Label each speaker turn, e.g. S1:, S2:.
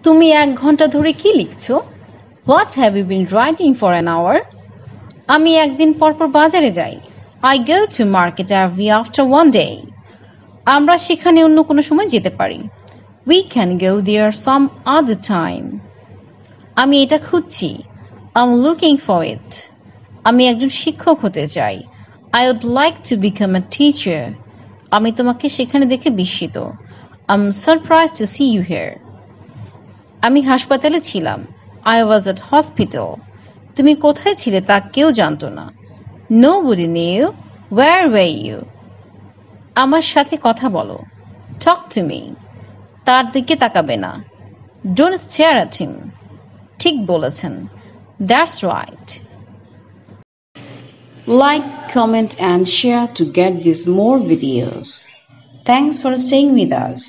S1: তুমি 1 ঘন্টা ধরে কি লিখছো? What have you been writing for an hour? আমি একদিন পরপর বাজারে যাই। I go to market every after one day. আমরা সেখানে অন্য কোনো সময় যেতে পারি। We can go there some other time. আমি এটা খুঁজছি। I'm looking for it. আমি একজন শিক্ষক হতে চাই। I would like to become a teacher. আমি তোমাকে সেখানে দেখে বিস্মিত। I'm surprised to see you here. আমি হাসপাতালে ছিলাম। I was at hospital. তুমি কোথায় ছিলে তা কেউ জানতো না। Nobody knew. Where were you? আমার সাথে কথা বলো। Talk to me. তার দিকে তাকাবে না। Don't stare at him. ঠিক বলেছেন। That's right.
S2: Like, comment and share to get these more videos. Thanks for staying with us.